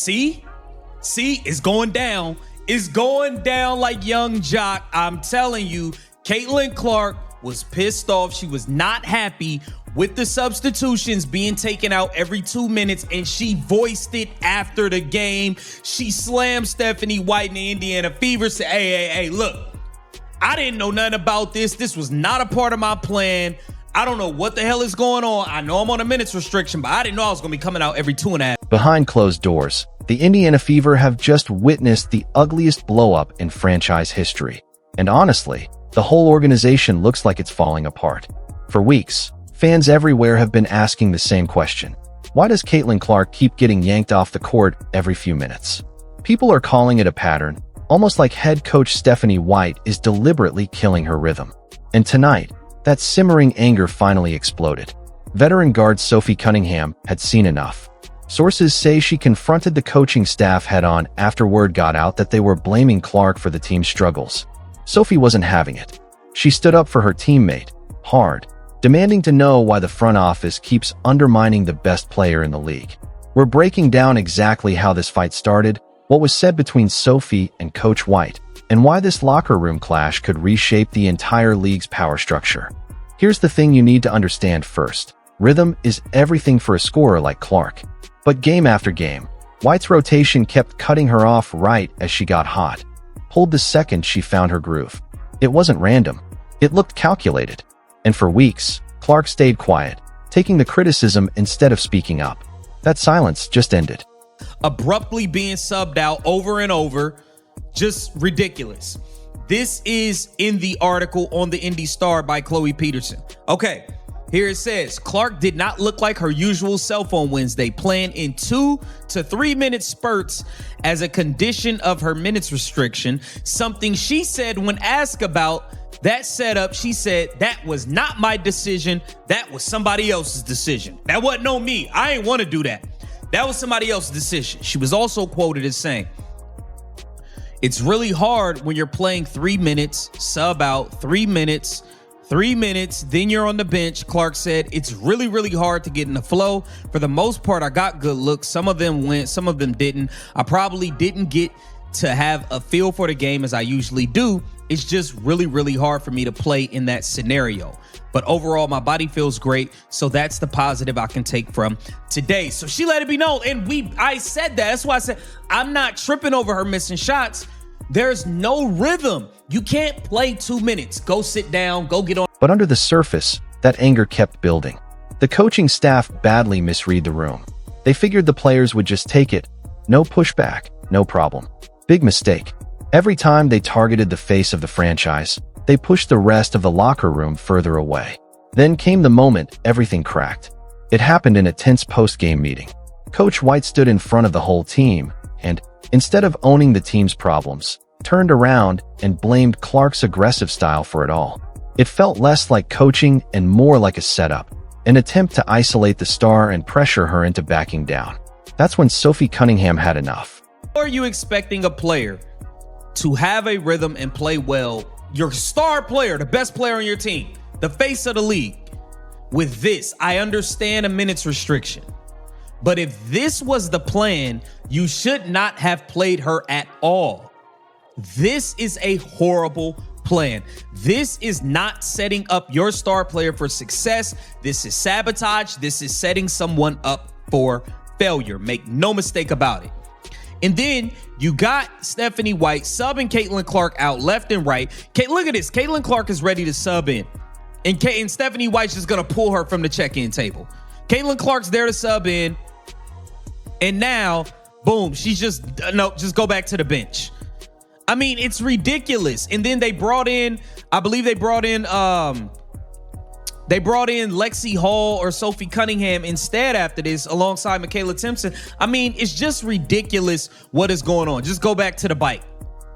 See, it's going down. It's going down like young Jock. I'm telling you, Caitlin Clark was pissed off. She was not happy with the substitutions being taken out every 2 minutes, and she voiced it after the game. She slammed Stephanie White in the Indiana Fever, said, hey, look, I didn't know nothing about this. This was not a part of my plan. I don't know what the hell is going on. I know I'm on a minutes restriction, but I didn't know I was going to be coming out every 2.5. Behind closed doors, the Indiana Fever have just witnessed the ugliest blow-up in franchise history. And honestly, the whole organization looks like it's falling apart. For weeks, fans everywhere have been asking the same question. Why does Caitlin Clark keep getting yanked off the court every few minutes? People are calling it a pattern, almost like head coach Stephanie White is deliberately killing her rhythm. And tonight, that simmering anger finally exploded. Veteran guard Sophie Cunningham had seen enough. Sources say she confronted the coaching staff head-on after word got out that they were blaming Clark for the team's struggles. Sophie wasn't having it. She stood up for her teammate, hard, demanding to know why the front office keeps undermining the best player in the league. We're breaking down exactly how this fight started, what was said between Sophie and Coach White, and why this locker room clash could reshape the entire league's power structure. Here's the thing you need to understand first. Rhythm is everything for a scorer like Clark. But game after game, White's rotation kept cutting her off right as she got hot. Pulled the second she found her groove. It wasn't random. It looked calculated. And for weeks, Clark stayed quiet, taking the criticism instead of speaking up. That silence just ended. Abruptly being subbed out over and over, just ridiculous. This is in the article on the Indy Star by Chloe Peterson. Okay, here it says, Clark did not look like her usual self on Wednesday, playing in 2 to 3 minute spurts as a condition of her minutes restriction, something she said when asked about that setup. She said, that was not my decision. That was somebody else's decision. That wasn't on me. I ain't want to do that. That was somebody else's decision. She was also quoted as saying, it's really hard when you're playing 3 minutes, sub out 3 minutes, then you're on the bench. Clark said, it's really, really hard to get in the flow. For the most part, I got good looks. Some of them went, some of them didn't. I probably didn't get to have a feel for the game as I usually do. It's just really, really hard for me to play in that scenario. But overall, my body feels great. So that's the positive I can take from today. So she let it be known. And I said that. That's why I said, I'm not tripping over her missing shots. There's no rhythm. You can't play 2 minutes. Go sit down, go get on. But under the surface, that anger kept building. The coaching staff badly misread the room. They figured the players would just take it. No pushback, no problem. Big mistake. Every time they targeted the face of the franchise, they pushed the rest of the locker room further away. Then came the moment everything cracked. It happened in a tense post-game meeting. Coach White stood in front of the whole team and, instead of owning the team's problems, turned around and blamed Clark's aggressive style for it all. It felt less like coaching and more like a setup, an attempt to isolate the star and pressure her into backing down. That's when Sophie Cunningham had enough. Are you expecting a player to have a rhythm and play well? Your star player, the best player on your team, the face of the league. With this, I understand a minutes restriction. But if this was the plan, you should not have played her at all. This is a horrible plan. This is not setting up your star player for success. This is sabotage. This is setting someone up for failure. Make no mistake about it. And then you got Stephanie White subbing Caitlin Clark out left and right. Look at this. Caitlin Clark is ready to sub in. And Stephanie White's just going to pull her from the check-in table. Caitlin Clark's there to sub in. And now, boom, she's just go back to the bench. I mean, it's ridiculous. And then they brought in, I believe they brought in Lexi Hall or Sophie Cunningham instead after this alongside Michaela Timpson. I mean, it's just ridiculous what is going on. Just go back to the bike.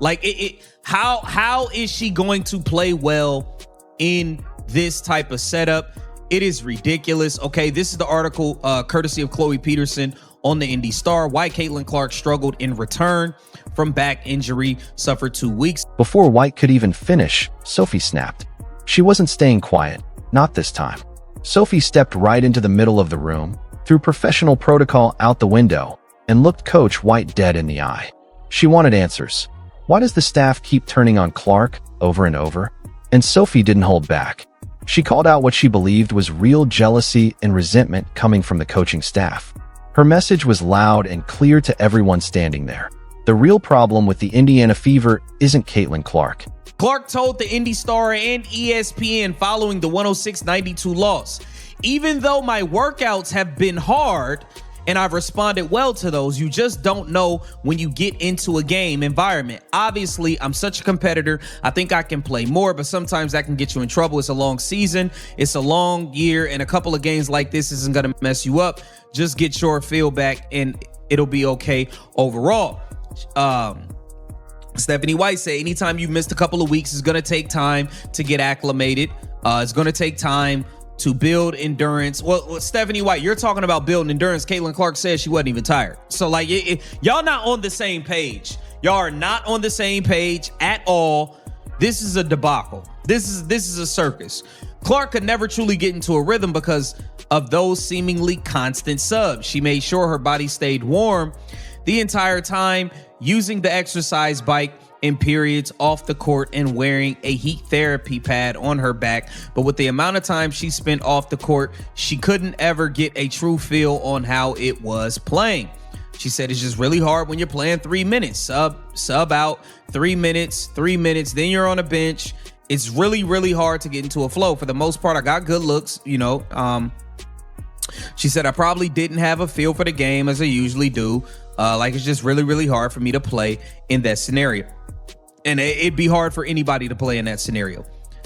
Like, how is she going to play well in this type of setup? It is ridiculous. Okay, this is the article courtesy of Chloe Peterson on the Indy Star. Why Caitlin Clark struggled in return from back injury, suffered 2 weeks. Before White could even finish, Sophie snapped. She wasn't staying quiet. Not this time. Sophie stepped right into the middle of the room, threw professional protocol out the window, and looked Coach White dead in the eye. She wanted answers. Why does the staff keep turning on Clark over and over? And Sophie didn't hold back. She called out what she believed was real jealousy and resentment coming from the coaching staff. Her message was loud and clear to everyone standing there. The real problem with the Indiana Fever isn't Caitlin Clark. Clark told the Indy Star and ESPN following the 106-92 loss, "Even though my workouts have been hard and I've responded well to those, you just don't know when you get into a game environment. Obviously, I'm such a competitor. I think I can play more, but sometimes that can get you in trouble. It's a long season. It's a long year, and a couple of games like this isn't going to mess you up. Just get your feel back, and it'll be okay overall." Stephanie White said, anytime you've missed a couple of weeks, it's going to take time to get acclimated. It's going to take time to build endurance. Well, Stephanie White, you're talking about building endurance. Caitlin Clark said she wasn't even tired. So, like, y'all not on the same page. Y'all are not on the same page at all. This is a debacle. This is a circus. Clark could never truly get into a rhythm because of those seemingly constant subs. She made sure her body stayed warm the entire time, using the exercise bike in periods off the court and wearing a heat therapy pad on her back. But with the amount of time she spent off the court, she couldn't ever get a true feel on how it was playing. She said it's just really hard when you're playing 3 minutes, sub out 3 minutes, then you're on a bench. It's really, really hard to get into a flow. For the most part, I got good looks, She said, I probably didn't have a feel for the game as I usually do. It's just really, really hard for me to play in that scenario. And it'd be hard for anybody to play in that scenario.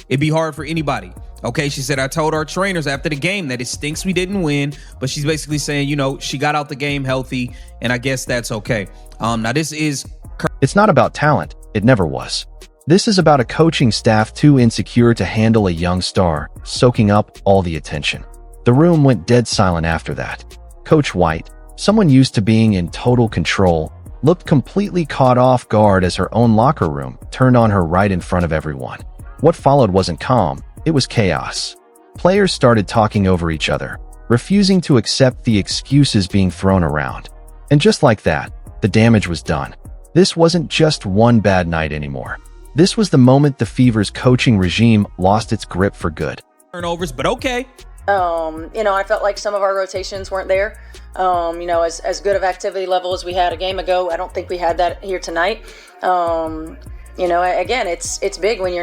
It'd be hard for anybody. Okay, she said, I told our trainers after the game that it stinks we didn't win, but she's basically saying, she got out the game healthy, and I guess that's okay. Now this is... It's not about talent. It never was. This is about a coaching staff too insecure to handle a young star, soaking up all the attention. The room went dead silent after that. Coach White, someone used to being in total control, looked completely caught off guard as her own locker room turned on her right in front of everyone. What followed wasn't calm, it was chaos. Players started talking over each other, refusing to accept the excuses being thrown around. And just like that, the damage was done. This wasn't just one bad night anymore. This was the moment the Fever's coaching regime lost its grip for good. Turnovers, but okay. I felt like some of our rotations weren't there. As good of activity level as we had a game ago, I don't think we had that here tonight. Again, it's big when you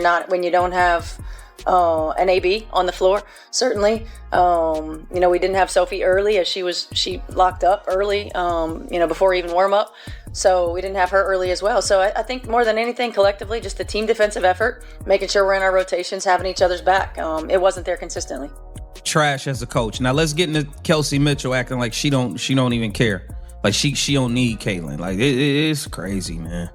don't have an AB on the floor. Certainly, we didn't have Sophie early as she locked up early. Before even warm up. So we didn't have her early as well. So I think more than anything, collectively, just the team defensive effort, making sure we're in our rotations, having each other's back. It wasn't there consistently. Trash as a coach. Now let's get into Kelsey Mitchell acting like she don't even care. Like she don't need Caitlin. Like it's crazy, man.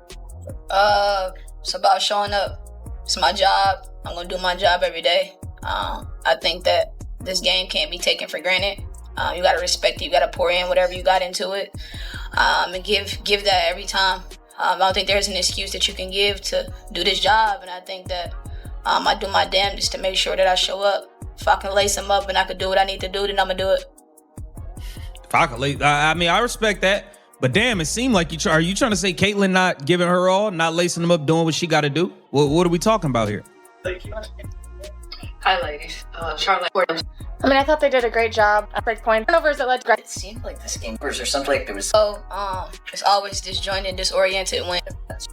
It's about showing up. It's my job. I'm gonna do my job every day. I think that this game can't be taken for granted. You gotta respect it. You gotta pour in whatever you got into it, and give that every time. I don't think there's an excuse that you can give to do this job, and I think that I do my damnedest to make sure that I show up. If I can lace them up and I can do what I need to do, then I'm gonna do it. If I can lace, I respect that. But damn, it seemed like are you trying to say Caitlin not giving her all, not lacing them up, doing what she got to do? What are we talking about here? Thank you. Hi, ladies. Charlotte. I thought they did a great job. Break point turnovers that led to It seemed like this game or something like there was. It's always disjointed, disoriented when.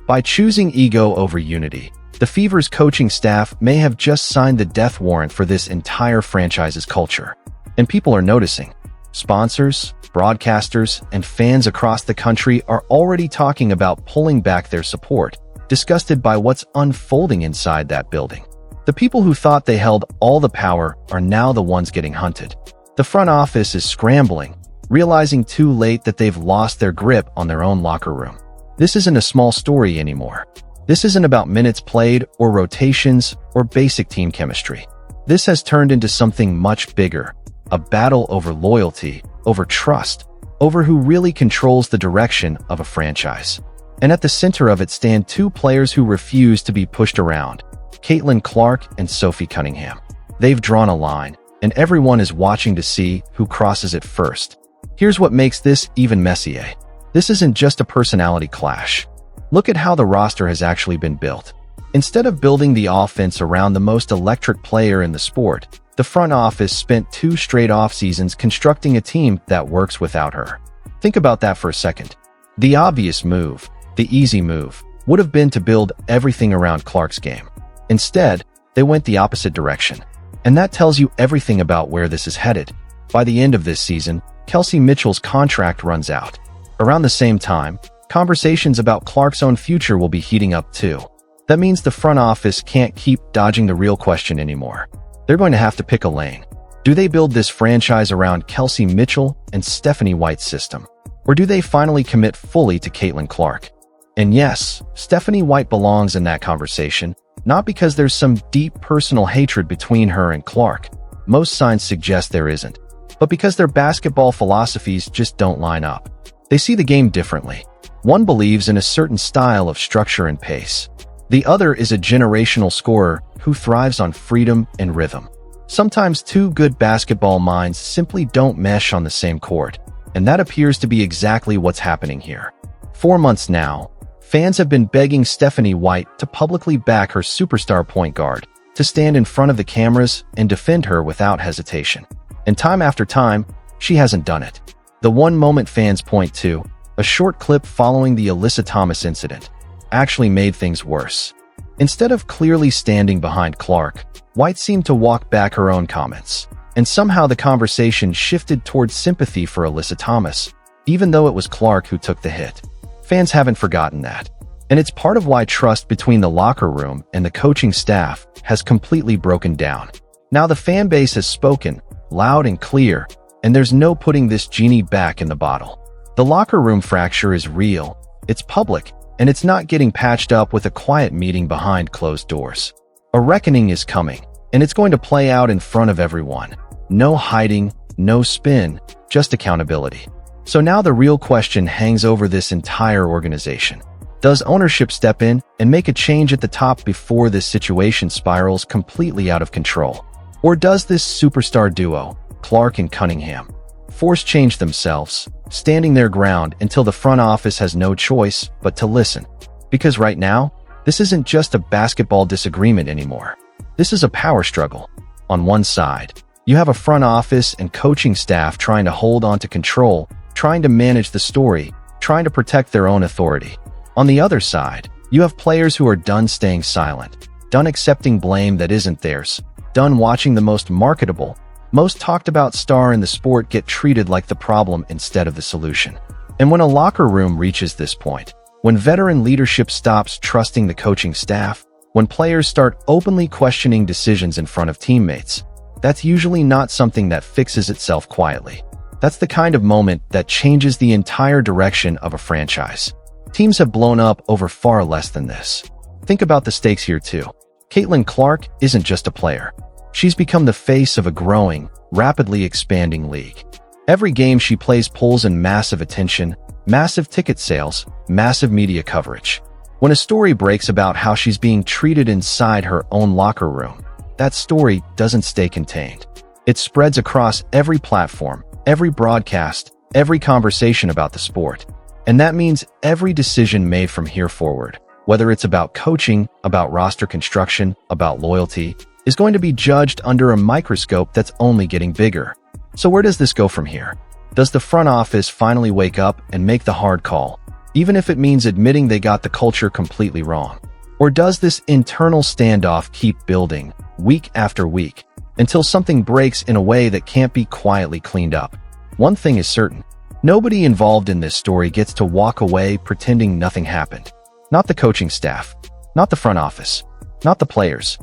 By choosing ego over unity, the Fever's coaching staff may have just signed the death warrant for this entire franchise's culture. And people are noticing. Sponsors, broadcasters, and fans across the country are already talking about pulling back their support, disgusted by what's unfolding inside that building. The people who thought they held all the power are now the ones getting hunted. The front office is scrambling, realizing too late that they've lost their grip on their own locker room. This isn't a small story anymore. This isn't about minutes played or rotations or basic team chemistry. This has turned into something much bigger, a battle over loyalty, over trust, over who really controls the direction of a franchise. And at the center of it stand two players who refuse to be pushed around, Caitlin Clark and Sophie Cunningham. They've drawn a line, and everyone is watching to see who crosses it first. Here's what makes this even messier. This isn't just a personality clash. Look at how the roster has actually been built. Instead of building the offense around the most electric player in the sport, the front office spent 2 straight off-seasons constructing a team that works without her. Think about that for a second. The obvious move, the easy move, would have been to build everything around Clark's game. Instead, they went the opposite direction. And that tells you everything about where this is headed. By the end of this season, Kelsey Mitchell's contract runs out. Around the same time, conversations about Clark's own future will be heating up too. That means the front office can't keep dodging the real question anymore. They're going to have to pick a lane. Do they build this franchise around Kelsey Mitchell and Stephanie White's system? Or do they finally commit fully to Caitlin Clark? And yes, Stephanie White belongs in that conversation, not because there's some deep personal hatred between her and Clark. Most signs suggest there isn't. But because their basketball philosophies just don't line up. They see the game differently. One believes in a certain style of structure and pace. The other is a generational scorer who thrives on freedom and rhythm. Sometimes 2 good basketball minds simply don't mesh on the same court, and that appears to be exactly what's happening here. 4 months now, fans have been begging Stephanie White to publicly back her superstar point guard, to stand in front of the cameras and defend her without hesitation. And time after time, she hasn't done it. The one moment fans point to, a short clip following the Alyssa Thomas incident, actually made things worse. Instead of clearly standing behind Clark, White seemed to walk back her own comments. And somehow the conversation shifted towards sympathy for Alyssa Thomas, even though it was Clark who took the hit. Fans haven't forgotten that. And it's part of why trust between the locker room and the coaching staff has completely broken down. Now the fan base has spoken, loud and clear, and there's no putting this genie back in the bottle. The locker room fracture is real, it's public, and it's not getting patched up with a quiet meeting behind closed doors. A reckoning is coming, and it's going to play out in front of everyone. No hiding, no spin, just accountability. So now the real question hangs over this entire organization. Does ownership step in and make a change at the top before this situation spirals completely out of control? Or does this superstar duo, Clark and Cunningham, force change themselves, standing their ground until the front office has no choice but to listen? Because right now, this isn't just a basketball disagreement anymore. This is a power struggle. On one side, you have a front office and coaching staff trying to hold on to control, trying to manage the story, trying to protect their own authority. On the other side, you have players who are done staying silent, done accepting blame that isn't theirs, done watching the most marketable, most talked about star in the sport get treated like the problem instead of the solution. And when a locker room reaches this point, when veteran leadership stops trusting the coaching staff, when players start openly questioning decisions in front of teammates, that's usually not something that fixes itself quietly. That's the kind of moment that changes the entire direction of a franchise. Teams have blown up over far less than this. Think about the stakes here too. Caitlin Clark isn't just a player. She's become the face of a growing, rapidly expanding league. Every game she plays pulls in massive attention, massive ticket sales, massive media coverage. When a story breaks about how she's being treated inside her own locker room, that story doesn't stay contained. It spreads across every platform, every broadcast, every conversation about the sport. And that means every decision made from here forward, whether it's about coaching, about roster construction, about loyalty, is going to be judged under a microscope that's only getting bigger. So where does this go from here? Does the front office finally wake up and make the hard call, even if it means admitting they got the culture completely wrong? Or does this internal standoff keep building, week after week, until something breaks in a way that can't be quietly cleaned up? One thing is certain. Nobody involved in this story gets to walk away pretending nothing happened. Not the coaching staff, not the front office, not the players.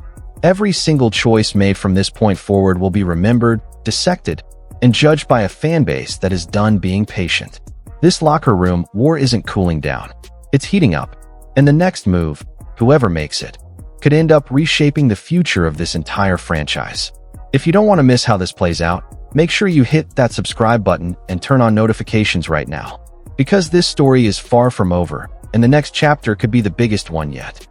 Every single choice made from this point forward will be remembered, dissected, and judged by a fan base that is done being patient. This locker room war isn't cooling down. It's heating up. And the next move, whoever makes it, could end up reshaping the future of this entire franchise. If you don't want to miss how this plays out, make sure you hit that subscribe button and turn on notifications right now. Because this story is far from over, and the next chapter could be the biggest one yet.